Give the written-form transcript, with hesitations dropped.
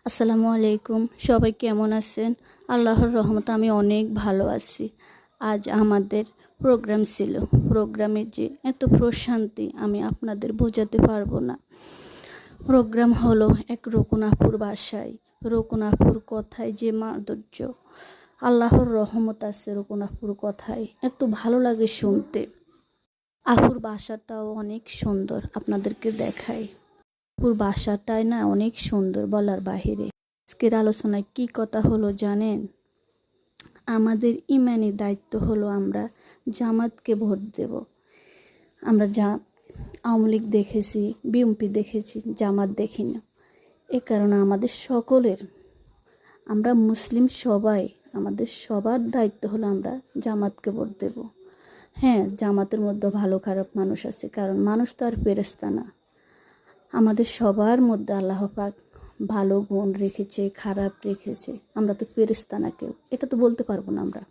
আসসালামু আলাইকুম। সবাই কেমন আছেন? আল্লাহর রহমতে আমি অনেক ভালো আছি। আজ আমাদের প্রোগ্রাম ছিল। প্রোগ্রামের যে এত প্রশান্তি আমি আপনাদের বোঝাতে পারবো না। প্রোগ্রাম হলো এক রকুন আপুর বাসায়। রকুন আপুর কথায় যে মাধুর্য, আল্লাহর রহমত আছে রকুন আপুর কথায়। এত ভালো লাগে শুনতে। আপুর বাসাটাও অনেক সুন্দর, আপনাদেরকে দেখাই। আপুর বাসাটাই না অনেক সুন্দর, বলার বাহিরে। আজকের আলোচনায় কি কথা হলো জানেন? আমাদের ইমানি দায়িত্ব হলো আমরা জামাতকে ভোট দেব। আমরা আওয়ামী লীগ দেখেছি, বিএনপি দেখেছি, জামাত দেখি না। এ কারণে আমাদের সকলের, আমরা মুসলিম সবাই, আমাদের সবার দায়িত্ব হলো আমরা জামাতকে ভোট দেব। হ্যাঁ, জামাতের মধ্যে ভালো খারাপ মানুষ আছে, কারণ মানুষ তো আর ফেরেশতা না। আমাদের সবার মধ্যে আল্লাহ পাক ভালো গুণ রেখেছে, খারাপ রেখেছে। আমরা তো ফেরেশতা না কেউ, এটা তো বলতে পারবো না আমরা।